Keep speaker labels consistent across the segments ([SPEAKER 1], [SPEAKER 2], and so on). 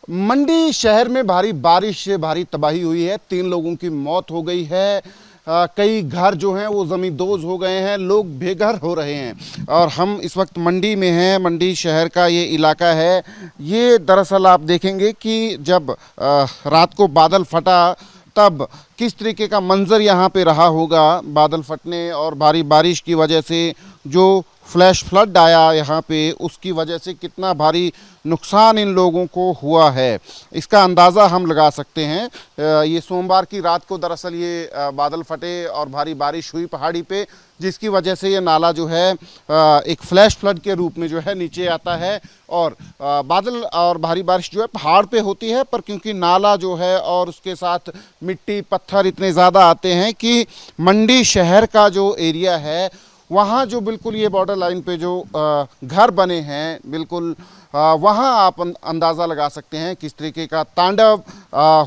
[SPEAKER 1] मंडी शहर में भारी बारिश से भारी तबाही हुई है। 3 लोगों की मौत हो गई है। कई घर जो हैं वो ज़मींदोज़ हो गए हैं, लोग बेघर हो रहे हैं। और हम इस वक्त मंडी में हैं। मंडी शहर का ये इलाका है। ये दरअसल आप देखेंगे कि जब रात को बादल फटा तब किस तरीके का मंजर यहाँ पे रहा होगा। बादल फटने और भारी बारिश की वजह से जो फ्लैश फ्लड आया यहाँ पे, उसकी वजह से कितना भारी नुकसान इन लोगों को हुआ है, इसका अंदाज़ा हम लगा सकते हैं। ये सोमवार की रात को दरअसल ये बादल फटे और भारी बारिश हुई पहाड़ी पे, जिसकी वजह से ये नाला जो है एक फ्लैश फ्लड के रूप में जो है नीचे आता है। और बादल और भारी बारिश जो है पहाड़ पे होती है, पर क्योंकि नाला जो है और उसके साथ मिट्टी पत्थर इतने ज़्यादा आते हैं कि मंडी शहर का जो एरिया है वहाँ जो बिल्कुल ये बॉर्डर लाइन पे जो घर बने हैं, बिल्कुल वहाँ आप अंदाज़ा लगा सकते हैं किस तरीके का तांडव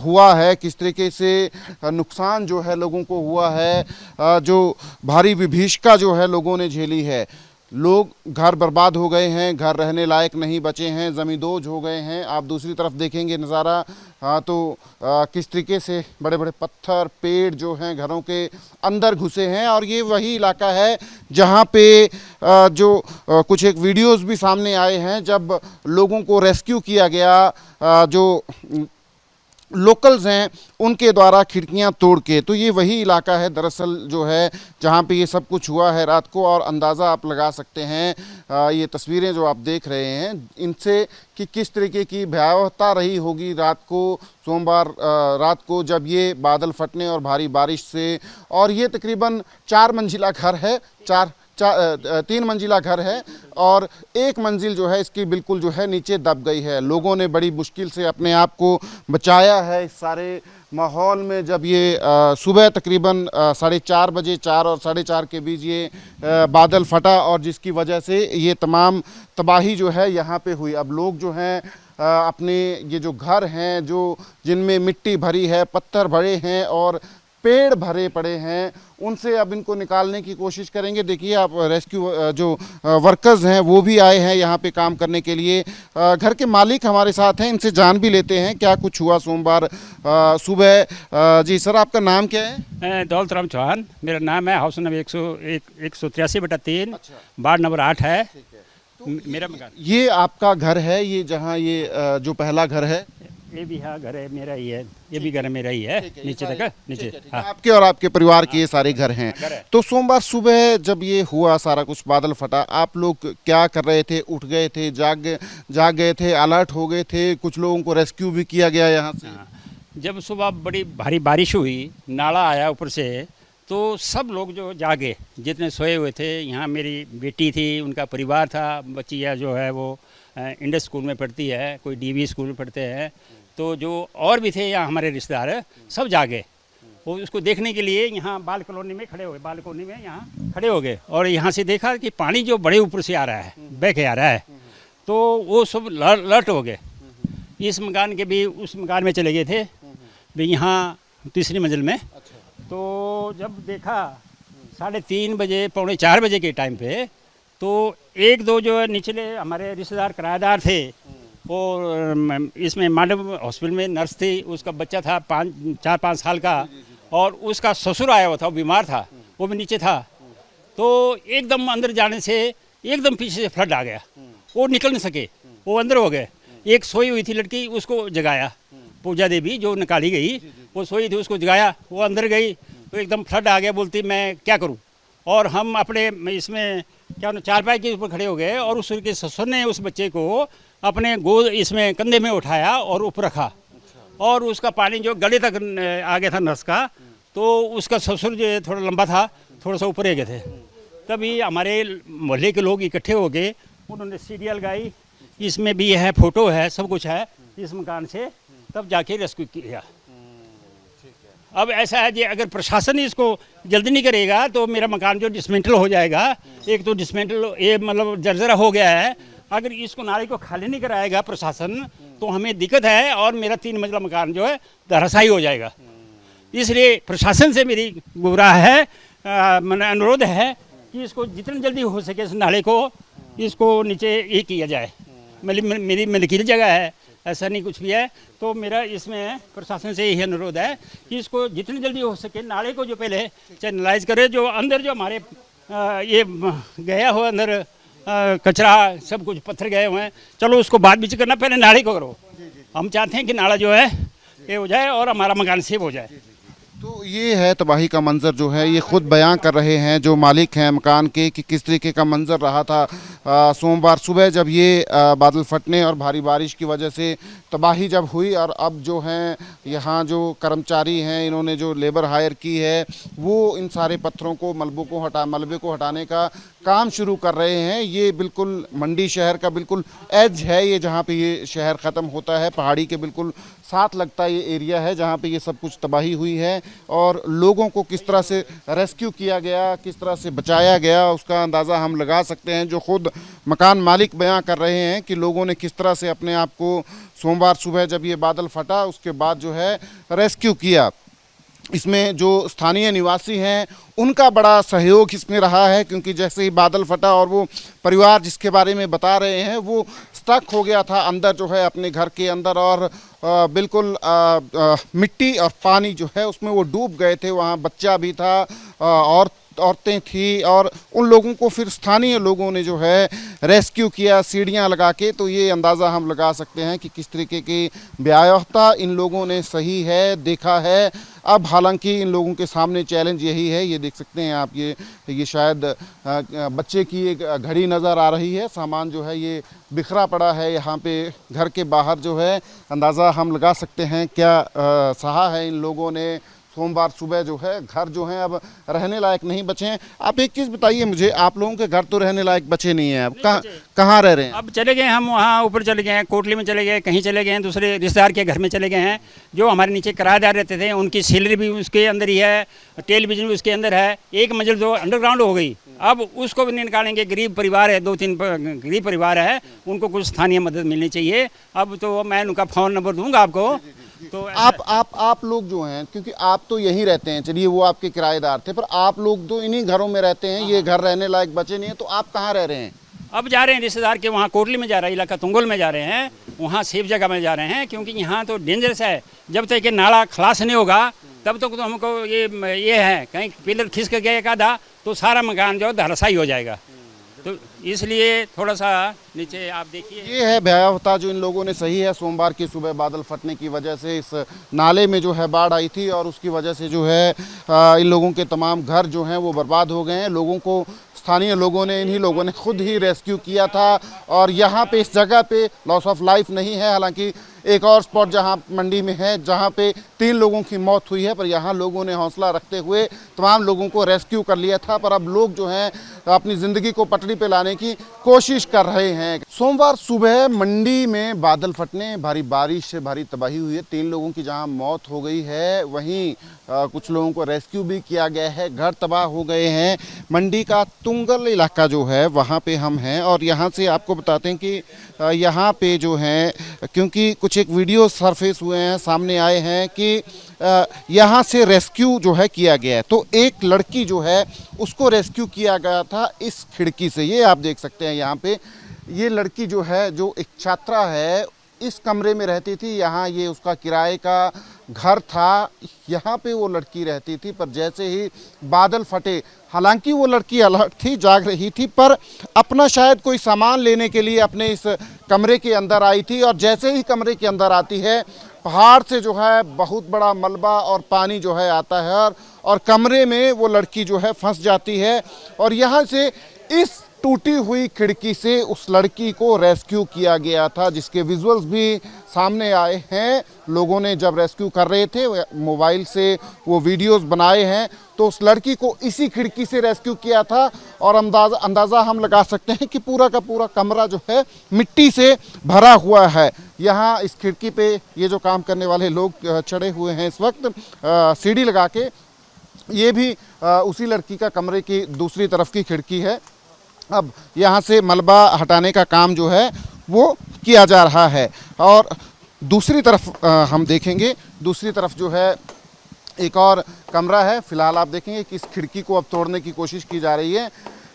[SPEAKER 1] हुआ है, किस तरीके से नुकसान जो है लोगों को हुआ है, जो भारी विभीषिका जो है लोगों ने झेली है। लोग घर बर्बाद हो गए हैं, घर रहने लायक नहीं बचे हैं, ज़मींदोज़ हो गए हैं। आप दूसरी तरफ देखेंगे नज़ारा तो किस तरीके से बड़े बड़े पत्थर पेड़ जो हैं घरों के अंदर घुसे हैं। और ये वही इलाका है जहाँ पे जो कुछ एक वीडियोस भी सामने आए हैं जब लोगों को रेस्क्यू किया गया, जो लोकल्स हैं उनके द्वारा खिड़कियां तोड़ के। तो ये वही इलाका है दरअसल जो है जहाँ पे ये सब कुछ हुआ है रात को। और अंदाज़ा आप लगा सकते हैं ये तस्वीरें जो आप देख रहे हैं इनसे कि किस तरीके की भयावहता रही होगी रात को, सोमवार रात को, जब ये बादल फटने और भारी बारिश से। और ये तकरीबन 4 मंजिला घर है, 3 मंजिला घर है और 1 मंजिल जो है इसकी बिल्कुल जो है नीचे दब गई है। लोगों ने बड़ी मुश्किल से अपने आप को बचाया है इस सारे माहौल में। जब ये सुबह तकरीबन 4:30 बजे, 4 और 4:30 के बीच ये बादल फटा और जिसकी वजह से ये तमाम तबाही जो है यहाँ पे हुई। अब लोग जो हैं अपने ये जो घर हैं जो जिनमें मिट्टी भरी है, पत्थर भरे हैं और पेड़ भरे पड़े हैं, उनसे अब इनको निकालने की कोशिश करेंगे। देखिए आप रेस्क्यू जो वर्कर्स हैं वो भी आए हैं यहाँ पे काम करने के लिए। घर के मालिक हमारे साथ हैं, इनसे जान भी लेते हैं क्या कुछ हुआ सोमवार सुबह। जी सर, आपका नाम क्या है?
[SPEAKER 2] दौलत राम चौहान मेरा नाम है। हाउस नंबर 183/3 वार्ड नंबर 8 है मेरा मकान।
[SPEAKER 1] ये आपका घर है, ये जहाँ ये जो पहला घर है?
[SPEAKER 2] ये भी हाँ घर है मेरा ही है, ये भी घर मेरा ही है, नीचे तक नीचे। हाँ।
[SPEAKER 1] आपके और आपके परिवार के ये सारे घर हैं। तो सोमवार सुबह जब ये हुआ सारा कुछ बादल फटा, आप लोग क्या कर रहे थे? उठ गए थे, जाग गए थे, अलर्ट हो गए थे? कुछ लोगों को रेस्क्यू भी किया गया यहाँ से?
[SPEAKER 2] हाँ। जब सुबह बड़ी भारी बारिश हुई, नाला आया ऊपर से, तो सब लोग जो जागे, जितने सोए हुए थे, यहाँ मेरी बेटी थी, उनका परिवार था, बच्चियाँ जो है वो इंडस स्कूल में पढ़ती है, कोई डीवी स्कूल में पढ़ते हैं, तो जो और भी थे यहाँ हमारे रिश्तेदार सब जागे। वो उसको देखने के लिए यहाँ बाल कॉलोनी में खड़े हो गए, बाल कॉलोनी में यहाँ खड़े हो गए और यहाँ से देखा कि पानी जो बड़े ऊपर से आ रहा है, बह के आ रहा है, तो वो सब लर्ट हो गए। इस मकान के भी उस मकान में चले गए थे भी यहाँ तीसरी मंजिल में। तो जब देखा 3:30 बजे, 3:45 बजे के टाइम पे, तो 1-2 जो निचले हमारे रिश्तेदार किराएदार थे, और इसमें मांडव हॉस्पिटल में नर्स थी, उसका बच्चा था 4-5 साल का, और उसका ससुर आया हुआ था, वो बीमार था, वो भी नीचे था। तो एकदम अंदर जाने से एकदम पीछे से फ्लड आ गया, वो निकल नहीं सके, वो अंदर हो गए। एक सोई हुई थी लड़की, उसको जगाया, पूजा देवी जो निकाली गई, वो सोई थी, उसको जगाया, वो अंदर गई तो एकदम फ्लड आ गया। बोलती मैं क्या करूं? और हम अपने इसमें क्या चारपाई के ऊपर खड़े हो गए और उसके ससुर ने उस बच्चे को अपने गोद इसमें कंधे में उठाया और ऊपर रखा, और उसका पानी जो गले तक आ गया था नर्स का, तो उसका ससुर जो थोड़ा लंबा था, थोड़ा सा ऊपर गए थे। तभी हमारे मोहल्ले के लोग इकट्ठे हो गए, उन्होंने सीरियल गाई, इसमें भी है, फोटो है, सब कुछ है इस मकान से, तब जाके रेस्क्यू किया। अब ऐसा है कि अगर प्रशासन इसको जल्दी नहीं करेगा तो मेरा मकान जो डिसमेंटल हो जाएगा। एक तो डिसमेंटल ये मतलब जर्जरा हो गया है, अगर इसको नाले को खाली नहीं कराएगा प्रशासन तो हमें दिक्कत है और मेरा 3 मंजिला मकान जो है धराशायी हो जाएगा। इसलिए प्रशासन से मेरी गुहार है, मेरा अनुरोध है कि इसको जितनी जल्दी हो सके इस नाले को इसको नीचे ये किया जाए। मेरी मिलकियत जगह है, ऐसा नहीं कुछ भी है। तो मेरा इसमें प्रशासन से यही अनुरोध है कि इसको जितनी जल्दी हो सके नाले को जो पहले चैनलाइज करे, जो अंदर जो हमारे ये गया हो अंदर कचरा सब कुछ पत्थर गए हुए हैं, चलो उसको बाद बीच करना, पहले नाले को करो। हम चाहते हैं कि नाला जो है ये हो जाए और हमारा मकान सेव हो जाए।
[SPEAKER 1] तो ये है तबाही का मंजर जो है, ये खुद बयां कर रहे हैं जो मालिक हैं मकान के कि किस तरीके का मंजर रहा था सोमवार सुबह जब ये बादल फटने और भारी बारिश की वजह से तबाही जब हुई। और अब जो हैं यहाँ जो कर्मचारी हैं, इन्होंने जो लेबर हायर की है वो इन सारे पत्थरों को मलबे को हटाने का काम शुरू कर रहे हैं। ये बिल्कुल मंडी शहर का बिल्कुल एज है, ये जहाँ पे ये शहर ख़त्म होता है, पहाड़ी के बिल्कुल साथ लगता ये एरिया है जहाँ पे ये सब कुछ तबाही हुई है। और लोगों को किस तरह से रेस्क्यू किया गया, किस तरह से बचाया गया, उसका अंदाज़ा हम लगा सकते हैं। जो खुद मकान मालिक बयां कर रहे हैं कि लोगों ने किस तरह से अपने आप को सोमवार सुबह जब ये बादल फटा उसके बाद जो है रेस्क्यू किया। इसमें जो स्थानीय निवासी हैं उनका बड़ा सहयोग इसमें रहा है, क्योंकि जैसे ही बादल फटा और वो परिवार जिसके बारे में बता रहे हैं वो स्टक हो गया था अंदर जो है अपने घर के अंदर, और बिल्कुल मिट्टी और पानी जो है उसमें वो डूब गए थे। वहाँ बच्चा भी था और औरतें थी, और उन लोगों को फिर स्थानीय लोगों ने जो है रेस्क्यू किया सीढ़ियां लगा के। तो ये अंदाज़ा हम लगा सकते हैं कि किस तरीके की व्यावता इन लोगों ने सही है देखा है। अब हालांकि इन लोगों के सामने चैलेंज यही है, ये देख सकते हैं आप, ये शायद बच्चे की एक घड़ी नज़र आ रही है, सामान जो है ये बिखरा पड़ा है यहाँ पे घर के बाहर जो है। अंदाज़ा हम लगा सकते हैं क्या सहा है इन लोगों ने सोमवार सुबह जो है। घर जो हैं अब रहने लायक नहीं बचे हैं। आप एक चीज़ बताइए मुझे, आप लोगों के घर तो रहने लायक बचे नहीं हैं, अब कहाँ रह रहे हैं?
[SPEAKER 2] अब चले गए हम, वहाँ ऊपर चले गए हैं, कोटली में चले गए, कहीं चले गए हैं, दूसरे रिश्तेदार के घर में चले गए हैं। जो हमारे नीचे किराएदार रहते थे उनकी सैलरी भी उसके अंदर ही है, टेलीविज़न भी उसके अंदर है। एक मंजिल जो अंडरग्राउंड हो गई, अब उसको भी नहीं निकालेंगे। गरीब परिवार है, 2-3 गरीब परिवार है, उनको कुछ स्थानीय मदद मिलनी चाहिए। अब तो मैं उनका फ़ोन नंबर दूंगा आपको। तो
[SPEAKER 1] आप लोग जो हैं, क्योंकि आप तो यहीं रहते हैं, चलिए वो आपके किराएदार थे, पर आप लोग तो इन्हीं घरों में रहते हैं, ये घर रहने लायक बचे नहीं हैं, तो आप कहाँ रह रहे हैं?
[SPEAKER 2] अब जा रहे हैं रिश्तेदार के वहाँ, कोटली में जा रहा है, इलाका तुंगल में जा रहे हैं, वहाँ सेफ जगह में जा रहे हैं, क्योंकि यहाँ तो डेंजरस है। जब तक ये नाला खलास नहीं होगा तब तक तो हमको ये है, कहीं पिलर खिसक गया एक आधा तो सारा मकान जो धराशायी हो जाएगा। तो इसलिए थोड़ा सा नीचे आप देखिए,
[SPEAKER 1] ये है भयावहता जो इन लोगों ने सही है। सोमवार की सुबह बादल फटने की वजह से इस नाले में जो है बाढ़ आई थी और उसकी वजह से जो है इन लोगों के तमाम घर जो हैं वो बर्बाद हो गए हैं। लोगों को स्थानीय लोगों ने, इन्हीं लोगों ने खुद ही रेस्क्यू किया था। और यहाँ पे इस जगह पे लॉस ऑफ लाइफ नहीं है, हालांकि एक और स्पॉट जहाँ मंडी में है जहाँ पे 3 लोगों की मौत हुई है, पर यहाँ लोगों ने हौसला रखते हुए तमाम लोगों को रेस्क्यू कर लिया था। पर अब लोग जो हैं अपनी ज़िंदगी को पटरी पे लाने की कोशिश कर रहे हैं। सोमवार सुबह मंडी में बादल फटने, भारी बारिश से भारी तबाही हुई है। 3 लोगों की जहाँ मौत हो गई है, वहीं कुछ लोगों को रेस्क्यू भी किया गया है। घर तबाह हो गए हैं। मंडी का तुंगल इलाका जो है वहाँ पे हम हैं, और यहाँ से आपको बताते हैं कि यहाँ पे जो है, क्योंकि कुछ एक वीडियो सरफेस हुए हैं, सामने आए हैं कि यहाँ से रेस्क्यू जो है किया गया है। तो एक लड़की जो है उसको रेस्क्यू किया गया था इस खिड़की से। ये आप देख सकते हैं यहाँ पे, ये लड़की जो है, जो एक छात्रा है, इस कमरे में रहती थी। यहाँ ये उसका किराए का घर था, यहाँ पे वो लड़की रहती थी। पर जैसे ही बादल फटे, हालांकि वो लड़की अलर्ट थी, जाग रही थी, पर अपना शायद कोई सामान लेने के लिए अपने इस कमरे के अंदर आई थी। और जैसे ही कमरे के अंदर आती है, पहाड़ से जो है बहुत बड़ा मलबा और पानी जो है आता है, और कमरे में वो लड़की जो है फंस जाती है। और यहाँ से इस टूटी हुई खिड़की से उस लड़की को रेस्क्यू किया गया था, जिसके विजुअल्स भी सामने आए हैं। लोगों ने जब रेस्क्यू कर रहे थे मोबाइल से वो वीडियोस बनाए हैं, तो उस लड़की को इसी खिड़की से रेस्क्यू किया था। और अंदाज़ा हम लगा सकते हैं कि पूरा का पूरा कमरा जो है मिट्टी से भरा हुआ है। यहाँ इस खिड़की पे ये जो काम करने वाले लोग चढ़े हुए हैं इस वक्त सीढ़ी लगा के। ये भी उसी लड़की का कमरे की दूसरी तरफ की खिड़की है। अब यहाँ से मलबा हटाने का काम जो है वो किया जा रहा है। और दूसरी तरफ हम देखेंगे, दूसरी तरफ जो है एक और कमरा है। फ़िलहाल आप देखेंगे कि इस खिड़की को अब तोड़ने की कोशिश की जा रही है,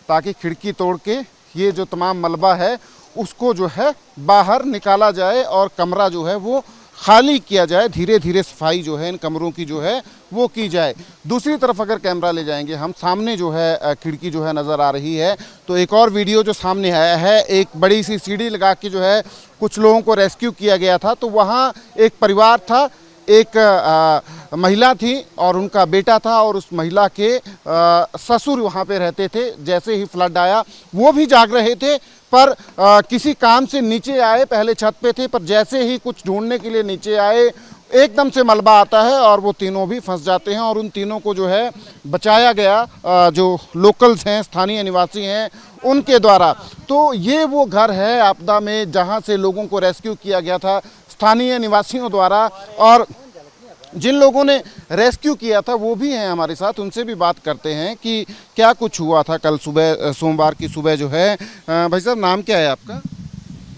[SPEAKER 1] ताकि खिड़की तोड़ के ये जो तमाम मलबा है उसको जो है बाहर निकाला जाए और कमरा जो है वो खाली किया जाए। धीरे धीरे सफाई जो है इन कमरों की जो है वो की जाए। दूसरी तरफ अगर कैमरा ले जाएंगे हम, सामने जो है खिड़की जो है नज़र आ रही है, तो एक और वीडियो जो सामने आया है, एक बड़ी सी सीढ़ी लगा के जो है कुछ लोगों को रेस्क्यू किया गया था। तो वहाँ एक परिवार था, एक महिला थी और उनका बेटा था, और उस महिला के ससुर वहाँ पे रहते थे। जैसे ही फ्लड आया वो भी जाग रहे थे, पर किसी काम से नीचे आए, पहले छत पे थे, पर जैसे ही कुछ ढूंढने के लिए नीचे आए एकदम से मलबा आता है और वो तीनों भी फंस जाते हैं, और उन तीनों को जो है बचाया गया जो लोकल्स हैं, स्थानीय निवासी हैं, उनके द्वारा। तो ये वो घर है आपदा में जहाँ से लोगों को रेस्क्यू किया गया था स्थानीय निवासियों द्वारा, और जिन लोगों ने रेस्क्यू किया था वो भी हैं हमारे साथ। उनसे भी बात करते हैं कि क्या कुछ हुआ था कल सुबह, सोमवार की सुबह जो है। भाई साहब, नाम क्या है आपका?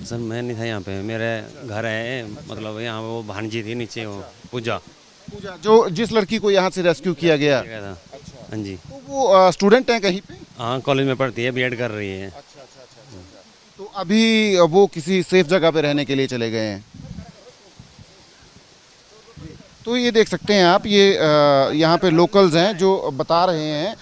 [SPEAKER 3] सर मैं नहीं था यहाँ पे, मेरे घर है, मतलब यहाँ वो भांजी थी नीचे, वो पूजा
[SPEAKER 1] पूजा, जो जिस लड़की को यहाँ से रेस्क्यू किया गया।
[SPEAKER 3] गया था। हाँ जी।
[SPEAKER 1] तो वो स्टूडेंट हैं कहीं पे?
[SPEAKER 3] हाँ, कॉलेज में पढ़ती है, बीएड कर रही है।
[SPEAKER 1] तो अभी वो किसी सेफ जगह पे रहने के लिए चले गए हैं। तो ये देख सकते हैं आप, ये यहाँ पे लोकल्स हैं जो बता रहे हैं।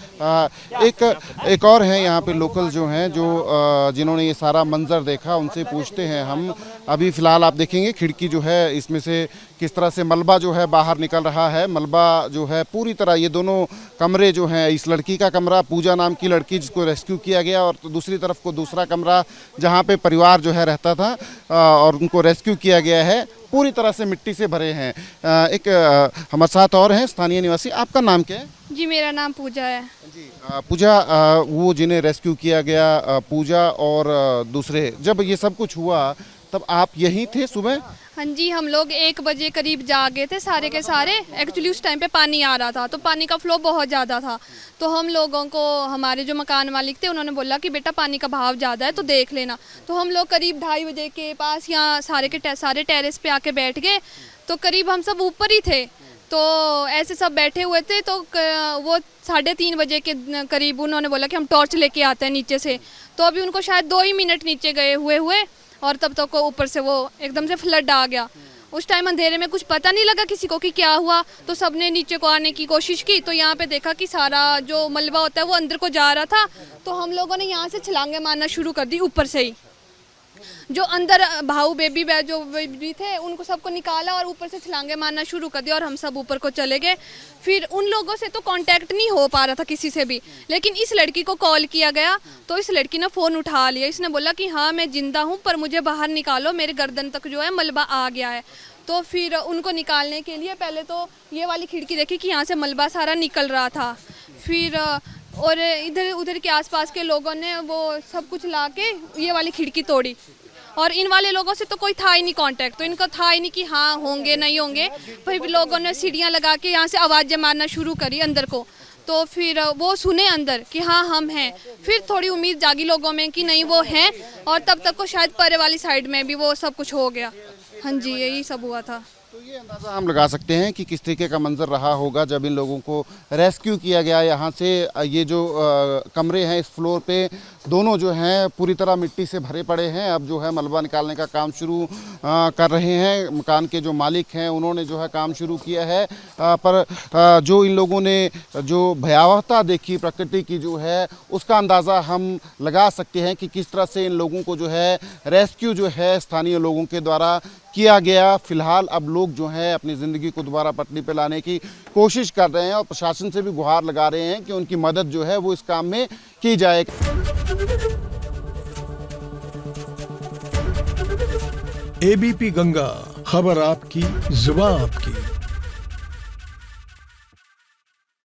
[SPEAKER 1] एक और हैं यहाँ पे लोकल्स जो हैं, जो जिन्होंने ये सारा मंजर देखा, उनसे पूछते हैं हम। अभी फ़िलहाल आप देखेंगे खिड़की जो है इसमें से किस तरह से मलबा जो है बाहर निकल रहा है। मलबा जो है पूरी तरह, ये दोनों कमरे जो हैं, इस लड़की का कमरा, पूजा नाम की लड़की जिसको रेस्क्यू किया गया, और तो दूसरी तरफ को दूसरा कमरा जहाँ पे परिवार जो है रहता था और उनको रेस्क्यू किया गया है, पूरी तरह से मिट्टी से भरे हैं। एक हमारे साथ और हैं स्थानीय निवासी। आपका नाम क्या है?
[SPEAKER 4] जी, मेरा नाम पूजा है।
[SPEAKER 1] जी पूजा, वो जिन्हें रेस्क्यू किया गया, पूजा और दूसरे, जब ये सब कुछ हुआ तब आप यहीं थे सुबह?
[SPEAKER 4] हाँ जी, हम लोग 1 बजे करीब जागे थे सारे के सारे। एक्चुअली उस टाइम पे पानी आ रहा था, तो पानी का फ्लो बहुत ज़्यादा था। तो हम लोगों को, हमारे जो मकान मालिक थे, उन्होंने बोला कि बेटा पानी का बहाव ज़्यादा है तो देख लेना। तो हम लोग करीब 2:30 बजे के पास यहाँ सारे टेरेस पे आके बैठ गए। तो करीब हम सब ऊपर ही थे, तो ऐसे सब बैठे हुए थे। तो वो 3:30 बजे के करीब उन्होंने बोला कि हम टॉर्च लेके आते हैं नीचे से। तो अभी उनको शायद 2 ही मिनट नीचे गए हुए और तब तक ऊपर से वो एकदम से फ्लड आ गया। उस टाइम अंधेरे में कुछ पता नहीं लगा किसी को कि क्या हुआ। तो सबने नीचे को आने की कोशिश की, तो यहाँ पे देखा कि सारा जो मलबा होता है वो अंदर को जा रहा था। तो हम लोगों ने यहाँ से छलांगे मारना शुरू कर दी ऊपर से ही। जो अंदर भाऊ जो बेबी थे उनको सबको निकाला और ऊपर से छलांगे मारना शुरू कर दिया, और हम सब ऊपर को चले गए। फिर उन लोगों से तो कांटेक्ट नहीं हो पा रहा था किसी से भी, लेकिन इस लड़की को कॉल किया गया तो इस लड़की ने फ़ोन उठा लिया। इसने बोला कि हाँ मैं जिंदा हूँ, पर मुझे बाहर निकालो, मेरे गर्दन तक जो है मलबा आ गया है। तो फिर उनको निकालने के लिए पहले तो ये वाली खिड़की देखी कि यहाँ से मलबा सारा निकल रहा था। फिर और इधर उधर के आसपास के लोगों ने वो सब कुछ ला के ये वाली खिड़की तोड़ी, और इन वाले लोगों से तो कोई था ही नहीं कांटेक्ट। तो इनको था ही नहीं कि हाँ होंगे नहीं होंगे। फिर भी लोगों ने सीढ़ियाँ लगा के यहाँ से आवाज़ें मारना शुरू करी अंदर को। तो फिर वो सुने अंदर कि हाँ हम हैं। फिर थोड़ी उम्मीद जागी लोगों में कि नहीं वो हैं, और तब तक को शायद परे वाली साइड में भी वो सब कुछ हो गया। हाँ जी, यही सब हुआ था।
[SPEAKER 1] तो ये अंदाज़ा हम लगा सकते हैं कि किस तरीके का मंजर रहा होगा जब इन लोगों को रेस्क्यू किया गया यहाँ से। ये जो कमरे हैं इस फ्लोर पे, दोनों जो हैं पूरी तरह मिट्टी से भरे पड़े हैं। अब जो है मलबा निकालने का काम शुरू कर रहे हैं। मकान के जो मालिक हैं उन्होंने जो है काम शुरू किया है, पर जो इन लोगों ने जो भयावहता देखी प्रकृति की जो है, उसका अंदाज़ा हम लगा सकते हैं कि किस तरह से इन लोगों को जो है रेस्क्यू जो है स्थानीय लोगों के द्वारा किया गया। फिलहाल अब लोग जो हैं अपनी ज़िंदगी को दोबारा पटरी पे लाने की कोशिश कर रहे हैं, और प्रशासन से भी गुहार लगा रहे हैं कि उनकी मदद जो है वो इस काम में की जाए।
[SPEAKER 5] एबीपी गंगा, खबर आपकी, जुबान आपकी।